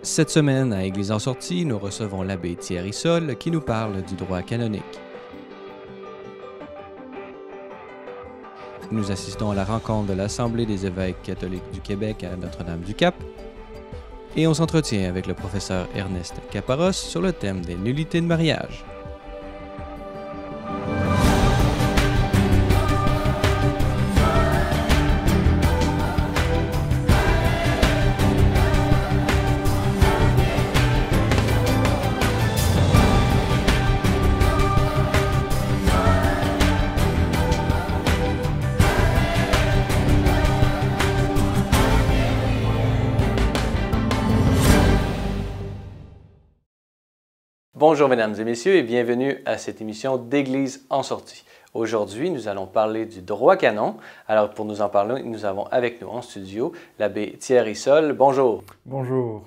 Cette semaine, à Église en sortie, nous recevons l'abbé Thierry Sol qui nous parle du droit canonique. Nous assistons à la rencontre de l'Assemblée des évêques catholiques du Québec à Notre-Dame-du-Cap et on s'entretient avec le professeur Ernest Caparros sur le thème des nullités de mariage. Bonjour mesdames et messieurs et bienvenue à cette émission d'Église en sortie. Aujourd'hui, nous allons parler du droit canon. Alors pour nous en parler, nous avons avec nous en studio l'abbé Thierry Sol. Bonjour. Bonjour.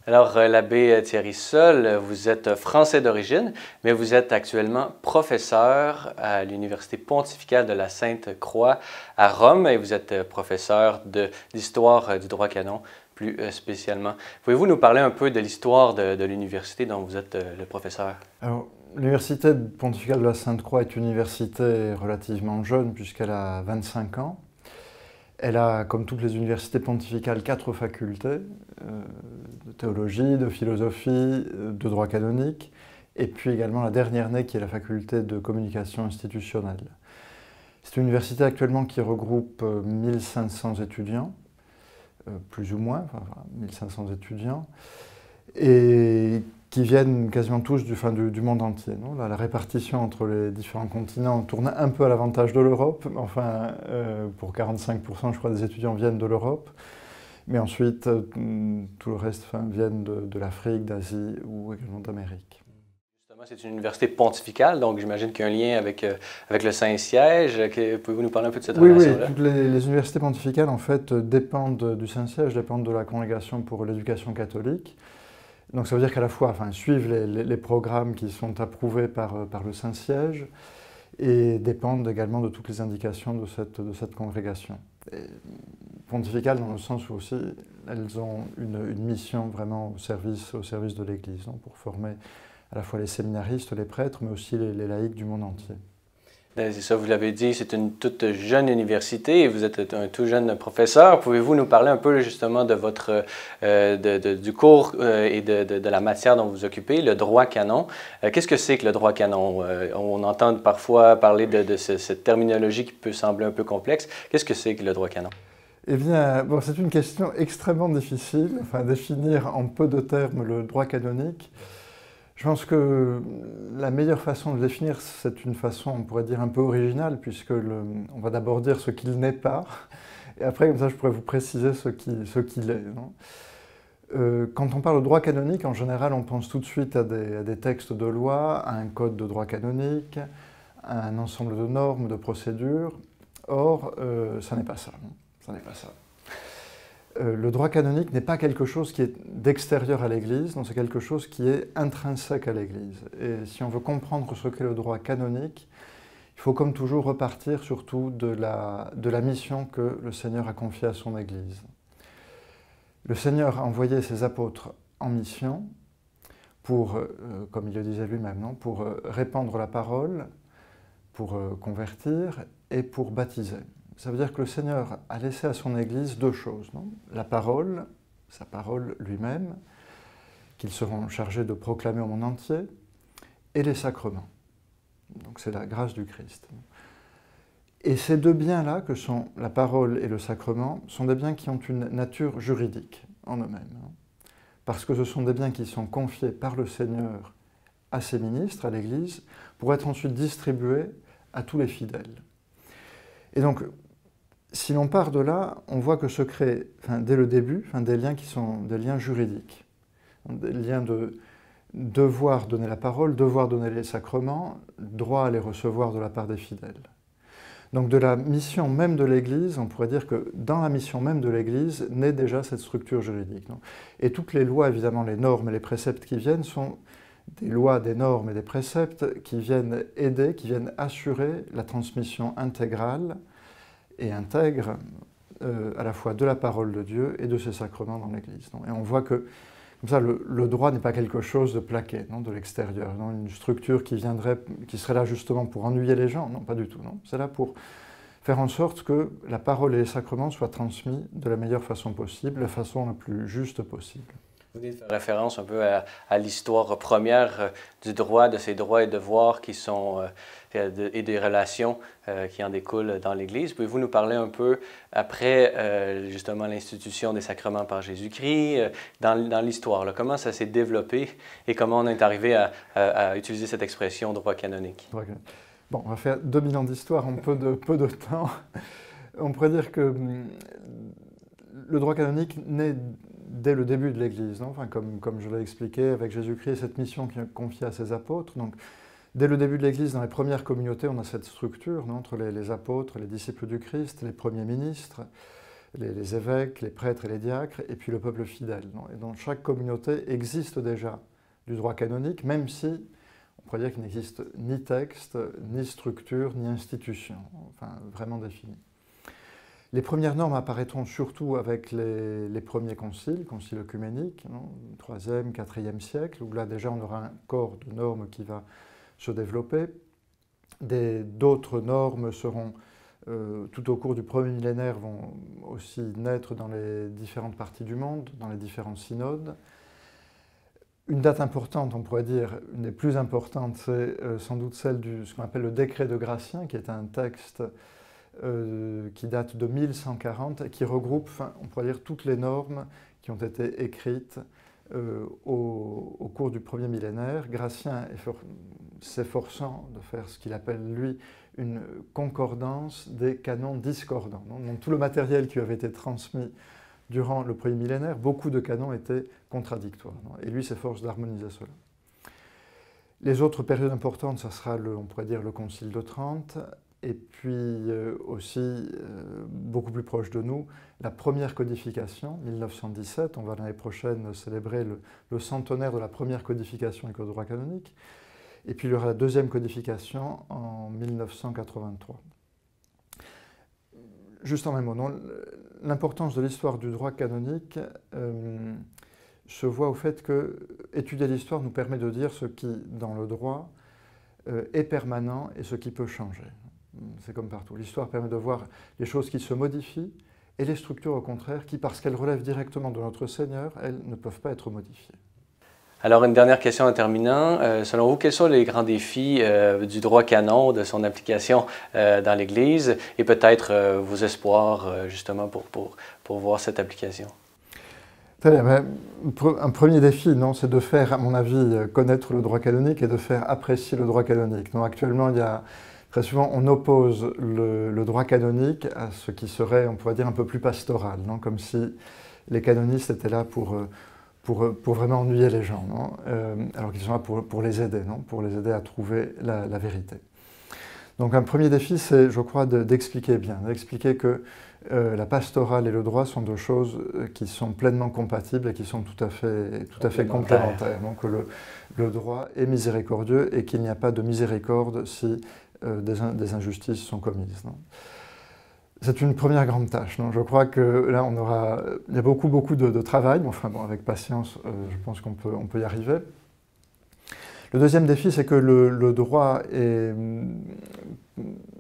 Alors l'abbé Thierry Sol, vous êtes français d'origine, mais vous êtes actuellement professeur à l'Université pontificale de la Sainte-Croix à Rome et vous êtes professeur d'histoire du droit canon. Plus spécialement. Pouvez-vous nous parler un peu de l'histoire de l'université dont vous êtes le professeur? Alors, l'Université pontificale de la Sainte-Croix est une université relativement jeune puisqu'elle a 25 ans. Elle a, comme toutes les universités pontificales, 4 facultés, de théologie, de philosophie, de droit canonique, et puis également la dernière née qui est la faculté de communication institutionnelle. C'est une université actuellement qui regroupe 1500 étudiants, plus ou moins, enfin 1500 étudiants, et qui viennent quasiment tous du monde entier. Non, là, la répartition entre les différents continents tourne un peu à l'avantage de l'Europe, enfin pour 45% je crois des étudiants viennent de l'Europe, mais ensuite tout le reste viennent de l'Afrique, d'Asie ou également d'Amérique. C'est une université pontificale, donc j'imagine qu'il y a un lien avec le Saint-Siège. Pouvez-vous nous parler un peu de cette relation-là? Oui, toutes les universités pontificales en fait dépendent du Saint-Siège, dépendent de la Congrégation pour l'éducation catholique. Donc ça veut dire qu'à la fois suivent les programmes qui sont approuvés par le Saint-Siège et dépendent également de toutes les indications de cette congrégation. Pontificales dans le sens où aussi elles ont une mission vraiment au service de l'Église, pour former à la fois les séminaristes, les prêtres, mais aussi les laïcs du monde entier. C'est ça, vous l'avez dit, c'est une toute jeune université et vous êtes un tout jeune professeur. Pouvez-vous nous parler un peu justement de votre, du cours et de la matière dont vous vous occupez, le droit canon? Qu'est-ce que c'est que le droit canon? On entend parfois parler de cette terminologie qui peut sembler un peu complexe. Qu'est-ce que c'est que le droit canon? Eh bien, c'est une question extrêmement difficile, définir en peu de termes le droit canonique. Je pense que la meilleure façon de le définir, c'est une façon, on pourrait dire, un peu originale, puisque on va d'abord dire ce qu'il n'est pas, et après, comme ça, je pourrais vous préciser ce qu'il est. Quand on parle de droit canonique, en général, on pense tout de suite à des textes de loi, à un code de droit canonique, à un ensemble de normes, de procédures. Or, ça n'est pas ça. Ça n'est pas ça. Le droit canonique n'est pas quelque chose qui est d'extérieur à l'Église, c'est quelque chose qui est intrinsèque à l'Église. Et si on veut comprendre ce qu'est le droit canonique, il faut comme toujours repartir surtout de la mission que le Seigneur a confiée à son Église. Le Seigneur a envoyé ses apôtres en mission pour, comme il le disait lui-même, pour répandre la parole, pour convertir et pour baptiser. Ça veut dire que le Seigneur a laissé à son Église 2 choses. La parole, sa parole lui-même, qu'ils seront chargés de proclamer au monde entier, et les sacrements. Donc c'est la grâce du Christ. Et ces 2 biens-là, que sont la parole et le sacrement, sont des biens qui ont une nature juridique en eux-mêmes. Parce que ce sont des biens qui sont confiés par le Seigneur à ses ministres, à l'Église, pour être ensuite distribués à tous les fidèles. Et donc, si l'on part de là, on voit que se créent, dès le début, des liens qui sont des liens juridiques. Des liens de devoir donner la parole, devoir donner les sacrements, droit à les recevoir de la part des fidèles. Donc de la mission même de l'Église, on pourrait dire que dans la mission même de l'Église naît déjà cette structure juridique. Et toutes les lois, évidemment, les normes et les préceptes qui viennent sont des lois, des normes et des préceptes qui viennent aider, qui viennent assurer la transmission intégrale et intègre à la fois de la parole de Dieu et de ses sacrements dans l'Église. Et on voit que, comme ça, le droit n'est pas quelque chose de plaqué, de l'extérieur, une structure qui serait là justement pour ennuyer les gens. Non, pas du tout. C'est là pour faire en sorte que la parole et les sacrements soient transmis de la meilleure façon possible, la façon la plus juste possible. Vous venez de faire référence un peu à l'histoire première du droit, de ces droits et devoirs qui sont, et des relations qui en découlent dans l'Église. Pouvez-vous nous parler un peu, après justement l'institution des sacrements par Jésus-Christ, dans l'histoire, comment ça s'est développé et comment on est arrivé à utiliser cette expression droit canonique? Bon, on va faire 2000 ans d'histoire en peu de temps. On pourrait dire que le droit canonique naît dès le début de l'Église, enfin, comme je l'ai expliqué, avec Jésus-Christ, cette mission qui est confiée à ses apôtres. Donc, dès le début de l'Église, dans les premières communautés, on a cette structure entre les apôtres, les disciples du Christ, les premiers ministres, les évêques, les prêtres et les diacres, et puis le peuple fidèle. Et dans chaque communauté existe déjà du droit canonique, même si on pourrait dire qu'il n'existe ni texte, ni structure, ni institution, enfin vraiment définie. Les premières normes apparaîtront surtout avec les premiers conciles, conciles œcuméniques, 3e, 4e siècle, où là déjà on aura un corps de normes qui va se développer. D'autres normes seront, tout au cours du premier millénaire, vont aussi naître dans les différentes parties du monde, dans les différents synodes. Une date importante, on pourrait dire, une des plus importantes, c'est sans doute celle de ce qu'on appelle le décret de Gratien, qui est un texte qui date de 1140 et qui regroupe, on pourrait dire, toutes les normes qui ont été écrites au cours du premier millénaire. Gratien s'efforçant de faire ce qu'il appelle, lui, une concordance des canons discordants. Donc tout le matériel qui avait été transmis durant le premier millénaire, beaucoup de canons étaient contradictoires. Et lui s'efforce d'harmoniser cela. Les autres périodes importantes, ça sera, on pourrait dire, le Concile de Trente, et puis aussi, beaucoup plus proche de nous, la première codification, 1917. On va l'année prochaine célébrer le centenaire de la première codification du Code de droit canonique. Et puis il y aura la deuxième codification en 1983. Juste en même mot, l'importance de l'histoire du droit canonique se voit au fait que étudier l'histoire nous permet de dire ce qui, dans le droit, est permanent et ce qui peut changer. C'est comme partout. L'histoire permet de voir les choses qui se modifient et les structures, au contraire, qui, parce qu'elles relèvent directement de notre Seigneur, elles ne peuvent pas être modifiées. Alors, une dernière question en terminant. Selon vous, quels sont les grands défis du droit canon, de son application dans l'Église et peut-être vos espoirs, justement, pour voir cette application? Très bien. Un premier défi, c'est de faire, à mon avis, connaître le droit canonique et de faire apprécier le droit canonique. Donc, actuellement, très souvent, on oppose le droit canonique à ce qui serait, on pourrait dire, un peu plus pastoral, comme si les canonistes étaient là pour vraiment ennuyer les gens, alors qu'ils sont là pour les aider, pour les aider à trouver la vérité. Donc un premier défi, c'est, je crois, d'expliquer que la pastorale et le droit sont deux choses qui sont pleinement compatibles et qui sont tout à fait complémentaires. Donc le droit est miséricordieux et qu'il n'y a pas de miséricorde si des injustices sont commises. C'est une première grande tâche. Je crois que là, il y a beaucoup de travail, mais enfin, avec patience, je pense qu'on peut y arriver. Le deuxième défi, c'est que le droit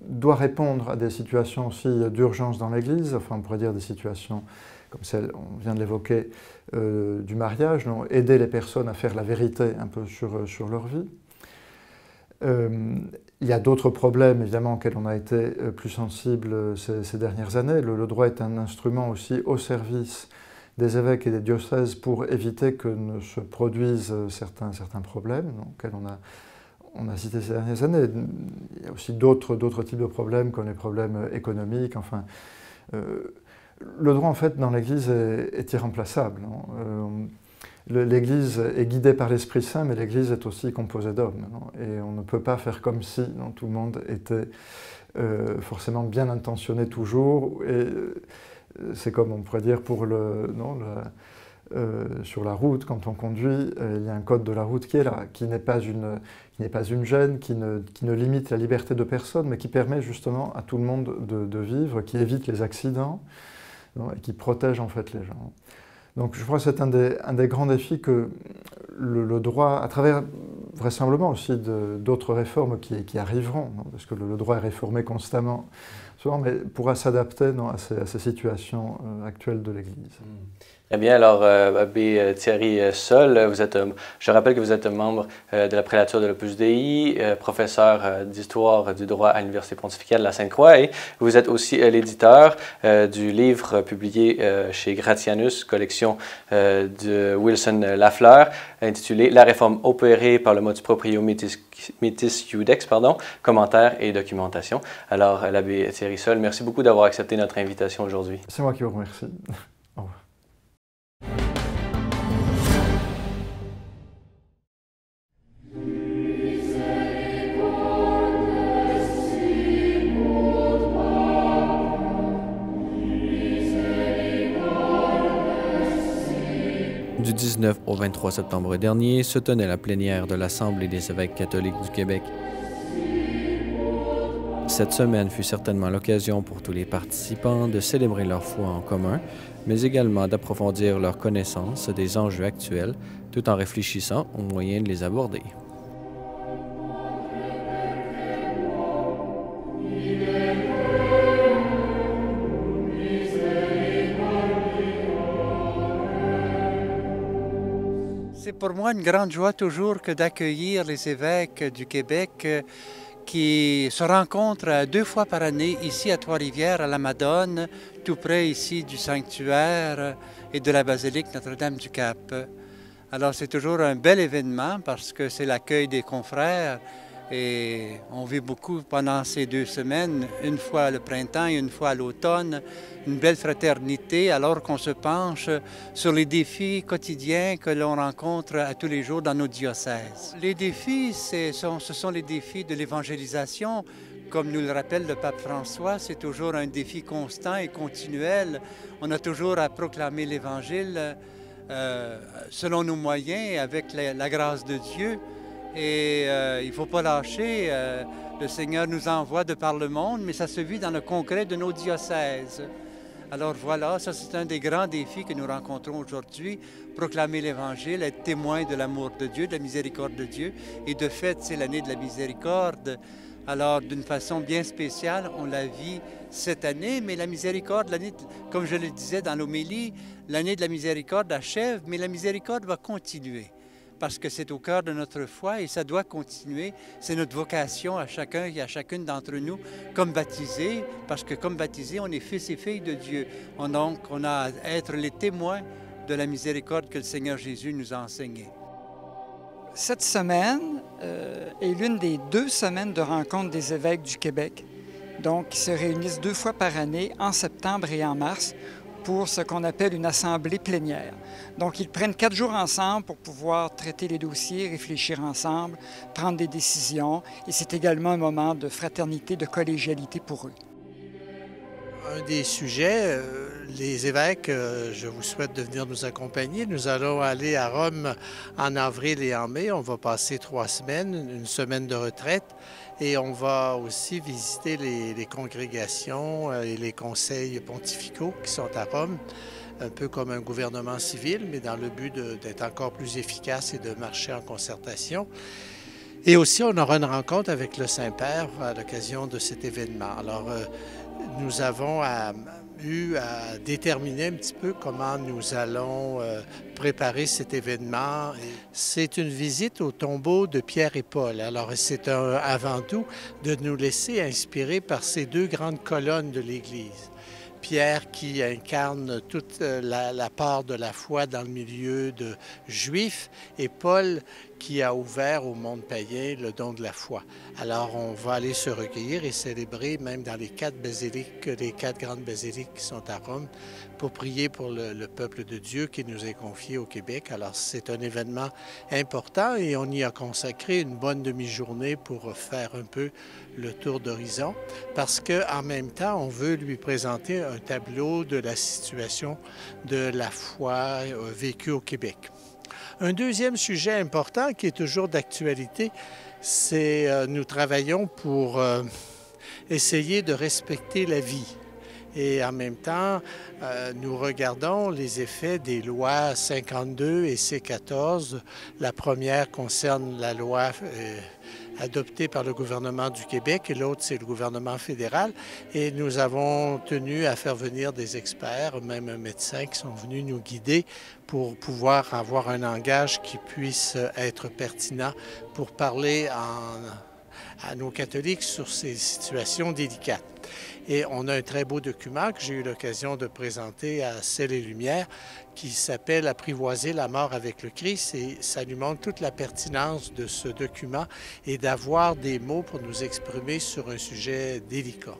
doit répondre à des situations aussi d'urgence dans l'Église, enfin, on pourrait dire des situations comme celle, on vient de l'évoquer, du mariage, aider les personnes à faire la vérité un peu sur leur vie. Il y a d'autres problèmes, évidemment, auxquels on a été plus sensible ces dernières années. Le droit est un instrument aussi au service des évêques et des diocèses pour éviter que ne se produisent certains problèmes auxquels on a cité ces dernières années. Il y a aussi d'autres types de problèmes, comme les problèmes économiques. Enfin, le droit, en fait, dans l'Église est irremplaçable. L'Église est guidée par l'Esprit Saint, mais l'Église est aussi composée d'hommes. Et on ne peut pas faire comme si tout le monde était forcément bien intentionné toujours. Et c'est comme on pourrait dire pour sur la route, quand on conduit, il y a un code de la route qui est là, qui n'est pas une gêne, qui ne limite la liberté de personne, mais qui permet justement à tout le monde de vivre, qui évite les accidents. et qui protège en fait les gens. Donc je crois que c'est un des grands défis que le droit, à travers vraisemblablement aussi d'autres réformes qui arriveront, parce que le droit est réformé constamment, souvent, mais pourra s'adapter à ces situations actuelles de l'Église. Très bien. Alors, Abbé Thierry Sol, je rappelle que vous êtes membre de la prélature de l'Opus Dei, professeur d'histoire du droit à l'Université pontificale de la Sainte-Croix, et vous êtes aussi l'éditeur du livre publié chez Gratianus, collection de Wilson Lafleur, intitulé « La réforme opérée par le motus proprio Metis Iudex, commentaires et documentation ». Alors, l'abbé Thierry Sol, merci beaucoup d'avoir accepté notre invitation aujourd'hui. C'est moi qui vous remercie. Au revoir. Du 19 au 23 septembre dernier se tenait la plénière de l'Assemblée des évêques catholiques du Québec. Cette semaine fut certainement l'occasion pour tous les participants de célébrer leur foi en commun, mais également d'approfondir leur connaissance des enjeux actuels, tout en réfléchissant aux moyens de les aborder. C'est pour moi une grande joie toujours que d'accueillir les évêques du Québec qui se rencontrent 2 fois par année ici à Trois-Rivières, à la Madone, tout près ici du sanctuaire et de la basilique Notre-Dame-du-Cap. Alors c'est toujours un bel événement parce que c'est l'accueil des confrères et on vit beaucoup pendant ces 2 semaines, une fois le printemps et une fois à l'automne, une belle fraternité alors qu'on se penche sur les défis quotidiens que l'on rencontre à tous les jours dans nos diocèses. Les défis, ce sont les défis de l'évangélisation. Comme nous le rappelle le pape François, c'est toujours un défi constant et continuel. On a toujours à proclamer l'Évangile selon nos moyens, avec la grâce de Dieu. Et il ne faut pas lâcher. Le Seigneur nous envoie de par le monde, mais ça se vit dans le concret de nos diocèses. Alors voilà, ça c'est un des grands défis que nous rencontrons aujourd'hui, proclamer l'Évangile, être témoin de l'amour de Dieu, de la miséricorde de Dieu. Et de fait, c'est l'année de la miséricorde. Alors d'une façon bien spéciale, on la vit cette année, mais la miséricorde, comme je le disais dans l'homélie, l'année de la miséricorde achève, mais la miséricorde va continuer. Parce que c'est au cœur de notre foi et ça doit continuer. C'est notre vocation à chacun et à chacune d'entre nous comme baptisés, parce que comme baptisés, on est fils et filles de Dieu. Donc, on a à être les témoins de la miséricorde que le Seigneur Jésus nous a enseignée. Cette semaine est l'une des 2 semaines de rencontre des évêques du Québec. Donc, ils se réunissent 2 fois par année, en septembre et en mars, pour ce qu'on appelle une assemblée plénière. Donc, ils prennent 4 jours ensemble pour pouvoir traiter les dossiers, réfléchir ensemble, prendre des décisions. Et c'est également un moment de fraternité, de collégialité pour eux. Un des sujets, les évêques, je vous souhaite de venir nous accompagner. Nous allons aller à Rome en avril et en mai. On va passer 3 semaines, une semaine de retraite. Et on va aussi visiter les congrégations et les conseils pontificaux qui sont à Rome, un peu comme un gouvernement civil, mais dans le but d'être encore plus efficace et de marcher en concertation. Et aussi, on aura une rencontre avec le Saint-Père à l'occasion de cet événement. Alors, nous avons eu à déterminer un petit peu comment nous allons préparer cet événement. C'est une visite au tombeau de Pierre et Paul. Alors, c'est avant tout de nous laisser inspirer par ces 2 grandes colonnes de l'Église. Pierre qui incarne toute la part de la foi dans le milieu de juifs et Paul qui a ouvert au monde païen le don de la foi. Alors on va aller se recueillir et célébrer même dans les 4 basiliques, les 4 grandes basiliques qui sont à Rome pour prier pour le peuple de Dieu qui nous est confié au Québec. Alors c'est un événement important et on y a consacré une bonne demi-journée pour faire un peu le tour d'horizon parce qu'en même temps on veut lui présenter un tableau de la situation de la foi vécue au Québec. Un deuxième sujet important qui est toujours d'actualité, c'est nous travaillons pour essayer de respecter la vie. Et en même temps, nous regardons les effets des lois 52 et C14. La première concerne la loi adoptée par le gouvernement du Québec et l'autre, c'est le gouvernement fédéral. Et nous avons tenu à faire venir des experts, même un médecin, qui sont venus nous guider pour pouvoir avoir un langage qui puisse être pertinent pour parler à nos catholiques sur ces situations délicates. Et on a un très beau document que j'ai eu l'occasion de présenter à Ciel et Lumière qui s'appelle « Apprivoiser la mort avec le Christ » et ça nous montre toute la pertinence de ce document et d'avoir des mots pour nous exprimer sur un sujet délicat.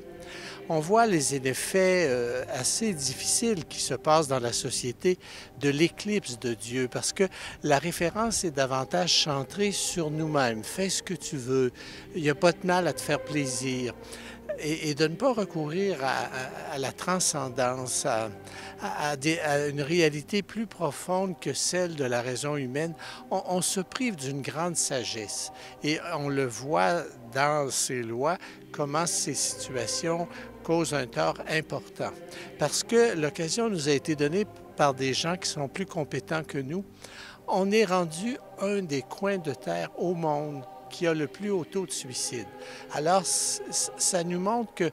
On voit les effets assez difficiles qui se passent dans la société de l'éclipse de Dieu parce que la référence est davantage centrée sur nous-mêmes. Fais ce que tu veux, il n'y a pas de mal à te faire plaisir. Et de ne pas recourir à la transcendance, à une réalité plus profonde que celle de la raison humaine, on se prive d'une grande sagesse. Et on le voit dans ces lois, comment ces situations causent un tort important. Parce que l'occasion nous a été donnée par des gens qui sont plus compétents que nous. On est rendu un des coins de terre au monde qui a le plus haut taux de suicide. Alors, ça nous montre que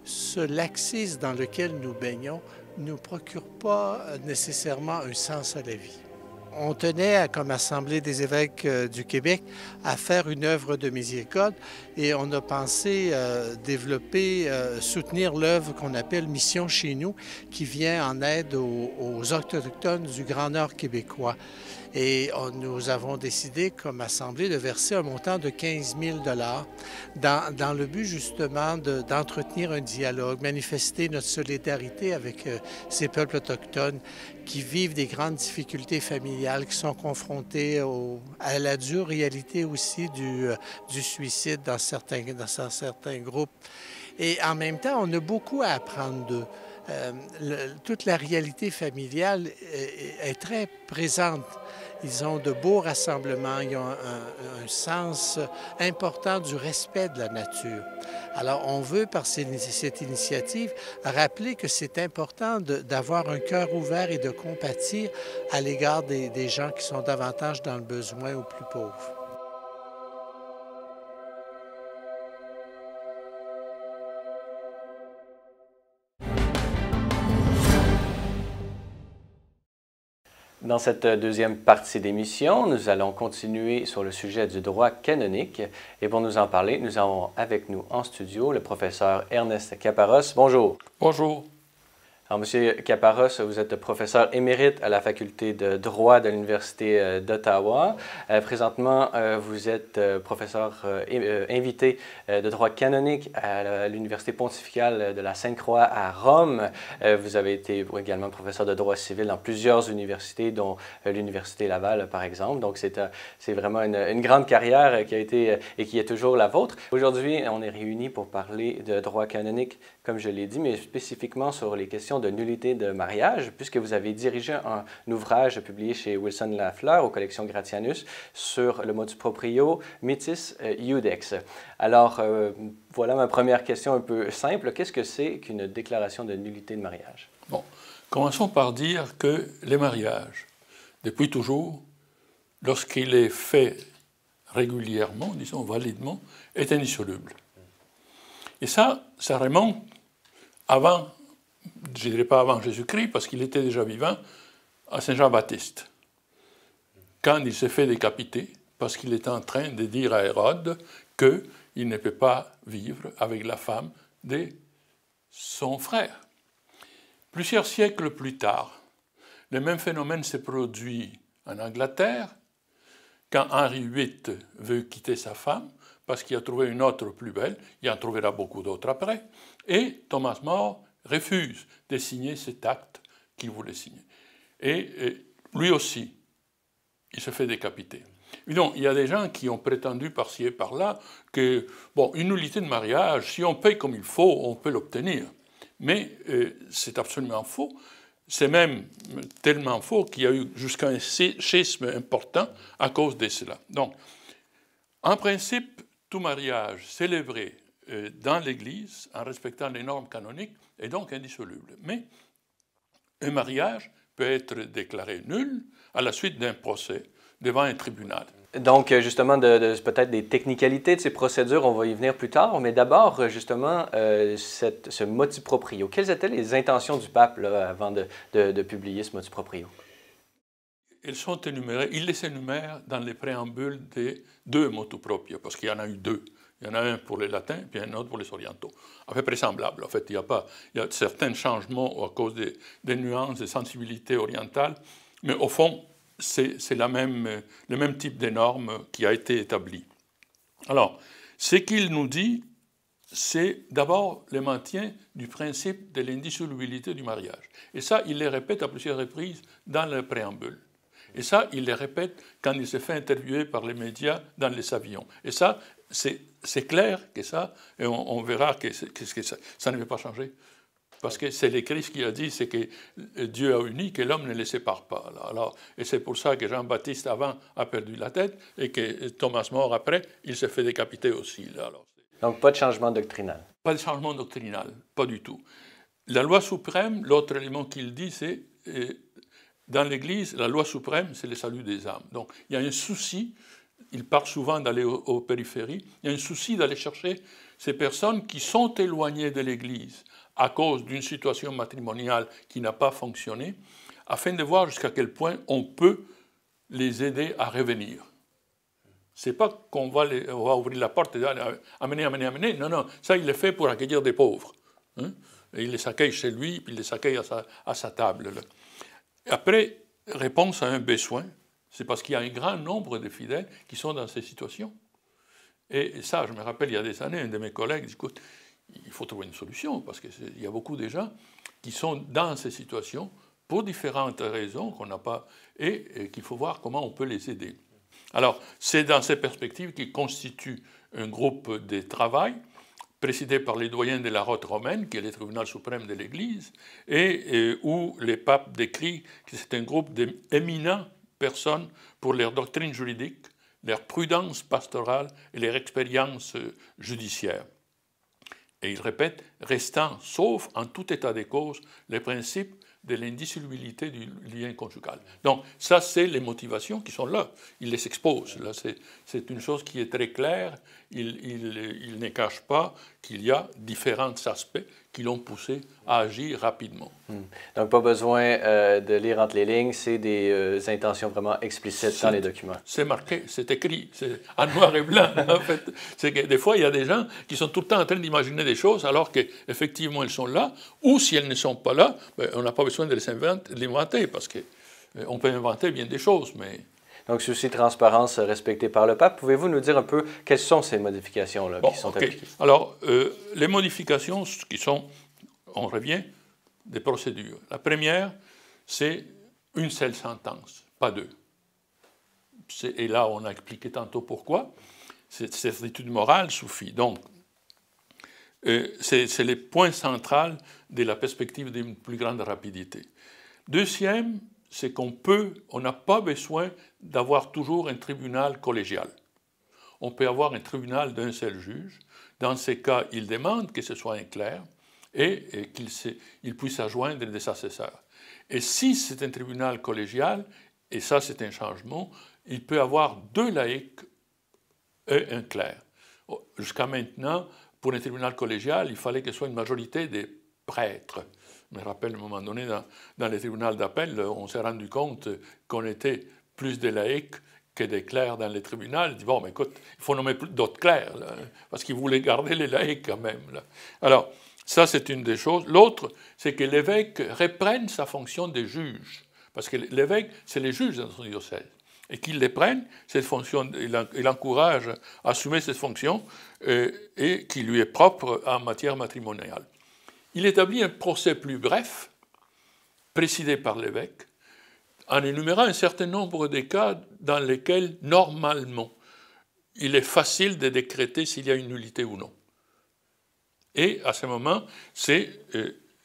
ce laxisme dans lequel nous baignons ne nous procure pas nécessairement un sens à la vie. On tenait, comme Assemblée des évêques du Québec, à faire une œuvre de miséricorde et on a pensé développer, soutenir l'œuvre qu'on appelle Mission chez nous, qui vient en aide aux Autochtones du Grand Nord québécois. Et nous avons décidé, comme Assemblée, de verser un montant de 15 000 $ dans le but justement d'entretenir un dialogue, manifester notre solidarité avec ces peuples autochtones qui vivent des grandes difficultés familiales, qui sont confrontés à la dure réalité aussi du suicide dans certains groupes. Et en même temps, on a beaucoup à apprendre d'eux. Toute la réalité familiale est très présente. Ils ont de beaux rassemblements, ils ont un sens important du respect de la nature. Alors, on veut, par cette initiative, rappeler que c'est important d'avoir un cœur ouvert et de compatir à l'égard des gens qui sont davantage dans le besoin ou plus pauvres. Dans cette deuxième partie d'émission, nous allons continuer sur le sujet du droit canonique. Et pour nous en parler, nous avons avec nous en studio le professeur Ernest Caparros. Bonjour. Bonjour. Alors, Monsieur Caparros, vous êtes professeur émérite à la faculté de droit de l'Université d'Ottawa. Présentement, vous êtes professeur invité de droit canonique à l'Université pontificale de la Sainte-Croix à Rome. Vous avez été également professeur de droit civil dans plusieurs universités, dont l'Université Laval, par exemple. Donc, c'est vraiment une grande carrière qui a été et qui est toujours la vôtre. Aujourd'hui, on est réunis pour parler de droit canonique, comme je l'ai dit, mais spécifiquement sur les questions de nullité de mariage, puisque vous avez dirigé un ouvrage publié chez Wilson Lafleur aux collections Gratianus sur le modus proprio Metis Iudex. Alors, voilà ma première question un peu simple. Qu'est-ce que c'est qu'une déclaration de nullité de mariage? Bon, commençons par dire que les mariages, depuis toujours, lorsqu'il est fait régulièrement, disons validement, est indissoluble. Et ça remonte avant, je ne dirais pas avant Jésus-Christ, parce qu'il était déjà vivant, à Saint Jean-Baptiste, quand il s'est fait décapiter, parce qu'il était en train de dire à Hérode qu'il ne peut pas vivre avec la femme de son frère. Plusieurs siècles plus tard, le même phénomène s'est produit en Angleterre, quand Henri VIII veut quitter sa femme, parce qu'il a trouvé une autre plus belle, il en trouvera beaucoup d'autres après, et Thomas More refuse de signer cet acte qu'il voulait signer. Et lui aussi, il se fait décapiter. Et donc, il y a des gens qui ont prétendu par-ci et par-là que, bon, une nullité de mariage, si on paye comme il faut, on peut l'obtenir. Mais c'est absolument faux. C'est même tellement faux qu'il y a eu jusqu'à un schisme important à cause de cela. Donc, en principe, tout mariage célébré dans l'Église en respectant les normes canoniques est donc indissoluble. Mais un mariage peut être déclaré nul à la suite d'un procès devant un tribunal. Donc, justement, peut-être des technicalités de ces procédures, on va y venir plus tard, mais d'abord, justement, ce motu proprio. Quelles étaient les intentions du pape là, avant de publier ce motu proprio? Elles sont énumérées, il les énumère dans les préambules des 2 motu proprio, parce qu'il y en a eu 2. Il y en a un pour les latins, puis un autre pour les orientaux. À peu près semblable. En fait, il y a certains changements à cause des nuances, des sensibilités orientales, mais au fond, c'est le même type de normes qui a été établi. Alors, ce qu'il nous dit, c'est d'abord le maintien du principe de l'indissolubilité du mariage. Et ça, il les répète à plusieurs reprises dans le préambule. Et ça, il les répète quand il se fait interviewer par les médias dans les avions. Et ça, c'est clair que ça, et on verra que ça ne va pas changer. Parce que c'est le Christ qui a dit, c'est que Dieu a uni, que l'homme ne les sépare pas. Alors, et c'est pour ça que Jean-Baptiste avant a perdu la tête et que Thomas More après, il s'est fait décapiter aussi. Là. Alors, donc, pas de changement doctrinal. Pas de changement doctrinal, pas du tout. La loi suprême, l'autre élément qu'il dit, c'est dans l'Église, la loi suprême, c'est le salut des âmes. Donc, il y a un souci, il parle souvent d'aller aux périphéries, il y a un souci d'aller chercher ces personnes qui sont éloignées de l'Église à cause d'une situation matrimoniale qui n'a pas fonctionné, afin de voir jusqu'à quel point on peut les aider à revenir. Ce n'est pas qu'on va ouvrir la porte et dire « amenez ». Non, non, ça, il le fait pour accueillir des pauvres. Hein? Et il les accueille chez lui, puis il les accueille à sa table. Là. Après, réponse à un besoin, c'est parce qu'il y a un grand nombre de fidèles qui sont dans ces situations. Et ça, je me rappelle, il y a des années, un de mes collègues dit « Écoute, il faut trouver une solution, parce qu'il y a beaucoup de gens qui sont dans ces situations pour différentes raisons qu'on n'a pas, et qu'il faut voir comment on peut les aider. » Alors, c'est dans ces perspectives qu'il constitue un groupe de travail présidé par les doyens de la Rote romaine, qui est le tribunal suprême de l'Église, et où le pape décrit que c'est un groupe d'éminentes personnes pour leur doctrine juridique, leur prudence pastorale et leur expérience judiciaire. Et il répète, restant sauf en tout état de cause les principes de l'indissolubilité du lien conjugal. Donc, ça, c'est les motivations qui sont là. Il les expose. Là, c'est une chose qui est très claire. Il ne cache pas qu'il y a différents aspects qui l'ont poussé à agir rapidement. Donc, pas besoin de lire entre les lignes. C'est des intentions vraiment explicites dans les documents. C'est marqué, c'est écrit, c'est en noir et blanc, en fait. C'est que des fois, il y a des gens qui sont tout le temps en train d'imaginer des choses alors qu'effectivement, elles sont là. Ou si elles ne sont pas là, ben, on n'a pas besoin de les inventer parce qu'on peut inventer bien des choses, mais... Donc, souci de transparence respecté par le pape. Pouvez-vous nous dire un peu quelles sont ces modifications-là qui sont appliquées? Alors, les modifications qui sont, on revient, des procédures. La première, c'est une seule sentence, pas deux. Et là, on a expliqué tantôt pourquoi. Cette certitude morale suffit. Donc, c'est le point central de la perspective d'une plus grande rapidité. Deuxième, c'est on n'a pas besoin d'avoir toujours un tribunal collégial. On peut avoir un tribunal d'un seul juge. Dans ces cas, il demande que ce soit un clerc et qu'il puisse adjoindre des assesseurs. Et si c'est un tribunal collégial, et ça c'est un changement, il peut avoir 2 laïcs et un clerc. Jusqu'à maintenant, pour un tribunal collégial, il fallait que ce soit une majorité des prêtres. Je me rappelle, à un moment donné, dans les tribunaux d'appel, on s'est rendu compte qu'on était plus des laïcs que des clercs dans les tribunaux. Il dit, bon, mais écoute, il faut nommer d'autres clercs, là, parce qu'ils voulaient garder les laïcs quand même. Là. Alors, ça, c'est une des choses. L'autre, c'est que l'évêque reprenne sa fonction de juge, parce que l'évêque, c'est les juges dans son diocèse. Et qu'il les prenne, cette fonction, il encourage à assumer cette fonction et qui lui est propre en matière matrimoniale. Il établit un procès plus bref, présidé par l'évêque, en énumérant un certain nombre de cas dans lesquels, normalement, il est facile de décréter s'il y a une nullité ou non. Et à ce moment, c'est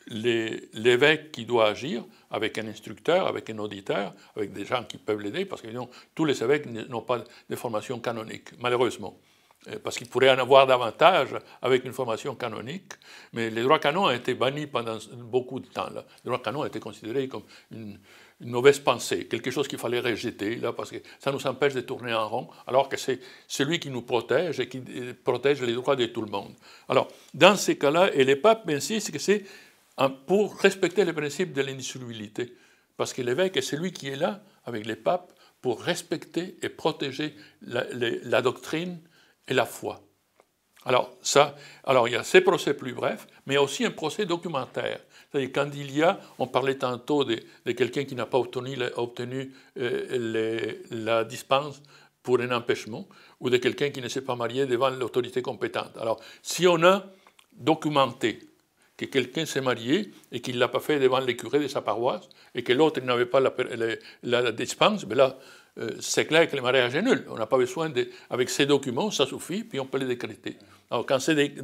l'évêque qui doit agir avec un instructeur, avec un auditeur, avec des gens qui peuvent l'aider, parce que tous les évêques n'ont pas de formation canonique, malheureusement. parce qu'il pourrait en avoir davantage avec une formation canonique, mais les droits canons ont été bannis pendant beaucoup de temps. Là. Les droits canons ont été considérés comme une mauvaise pensée, quelque chose qu'il fallait rejeter, là, parce que ça nous empêche de tourner en rond, alors que c'est celui qui nous protège et qui protège les droits de tout le monde. Alors, dans ces cas-là, et les papes insistent que c'est pour respecter le principe de l'indissolubilité, parce que l'évêque est celui qui est là, avec les papes, pour respecter et protéger la doctrine et la foi. Alors, il y a ces procès plus brefs, mais il y a aussi un procès documentaire. C'est-à-dire, quand on parlait tantôt de quelqu'un qui n'a pas obtenu la dispense pour un empêchement, ou de quelqu'un qui ne s'est pas marié devant l'autorité compétente. Alors, si on a documenté que quelqu'un s'est marié et qu'il ne l'a pas fait devant les curés de sa paroisse, et que l'autre n'avait pas la dispense, bien là, c'est clair que le mariage est nul. On n'a pas besoin avec ces documents, ça suffit, puis on peut les décréter. Alors, quand c'est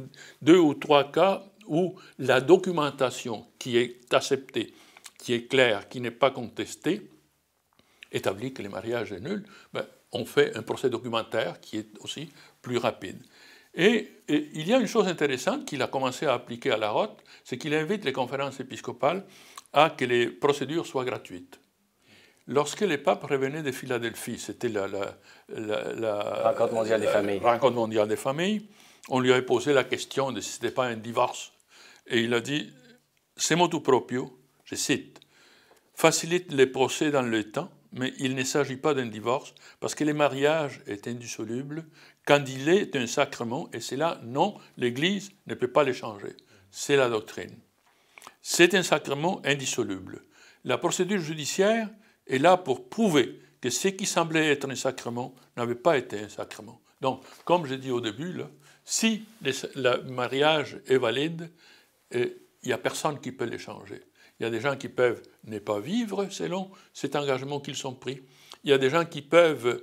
2 ou 3 cas où la documentation qui est acceptée, qui est claire, qui n'est pas contestée, établit que le mariage est nul, ben, on fait un procès documentaire qui est aussi plus rapide. Et il y a une chose intéressante qu'il a commencé à appliquer à la Rote, c'est qu'il invite les conférences épiscopales à que les procédures soient gratuites. Lorsque les papes revenaient de Philadelphie, c'était la Rencontre mondiale des familles. Rencontre mondiale des familles, on lui avait posé la question de si ce n'était pas un divorce. Et il a dit, c'est motu proprio, je cite, facilite les procès dans le temps, mais il ne s'agit pas d'un divorce, parce que le mariage est indissoluble quand il est un sacrement, et c'est là, non, l'Église ne peut pas le changer. C'est la doctrine. C'est un sacrement indissoluble. La procédure judiciaire est là pour prouver que ce qui semblait être un sacrement n'avait pas été un sacrement. Donc, comme j'ai dit au début, là, si le mariage est valide, il n'y a personne qui peut le changer. Il y a des gens qui peuvent ne pas vivre selon cet engagement qu'ils ont pris. Il y a des gens qui peuvent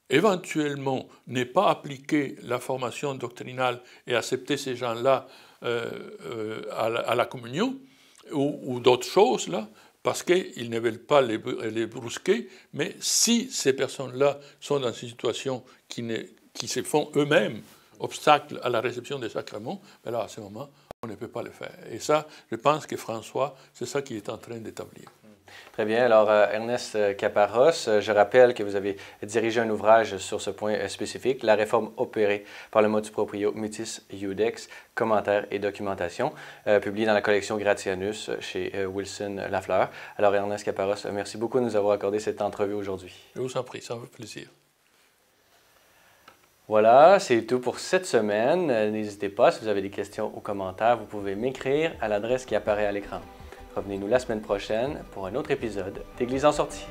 éventuellement ne pas appliquer la formation doctrinale et accepter ces gens-là à la communion ou d'autres choses, là, parce qu'ils ne veulent pas les brusquer. Mais si ces personnes-là sont dans une situation qui se font eux-mêmes obstacle à la réception des sacrements, alors à ce moment, on ne peut pas le faire. Et ça, je pense que François, c'est ça qu'il est en train d'établir. Très bien. Alors, Ernest Caparros, je rappelle que vous avez dirigé un ouvrage sur ce point spécifique, La réforme opérée par le motu proprio Mutis Iudex, commentaires et documentation, publié dans la collection Gratianus chez Wilson Lafleur. Alors, Ernest Caparros, merci beaucoup de nous avoir accordé cette entrevue aujourd'hui. Je vous en prie, ça me fait plaisir. Voilà, c'est tout pour cette semaine. N'hésitez pas, si vous avez des questions ou commentaires, vous pouvez m'écrire à l'adresse qui apparaît à l'écran. Revenez-nous la semaine prochaine pour un autre épisode d'Église en sortie.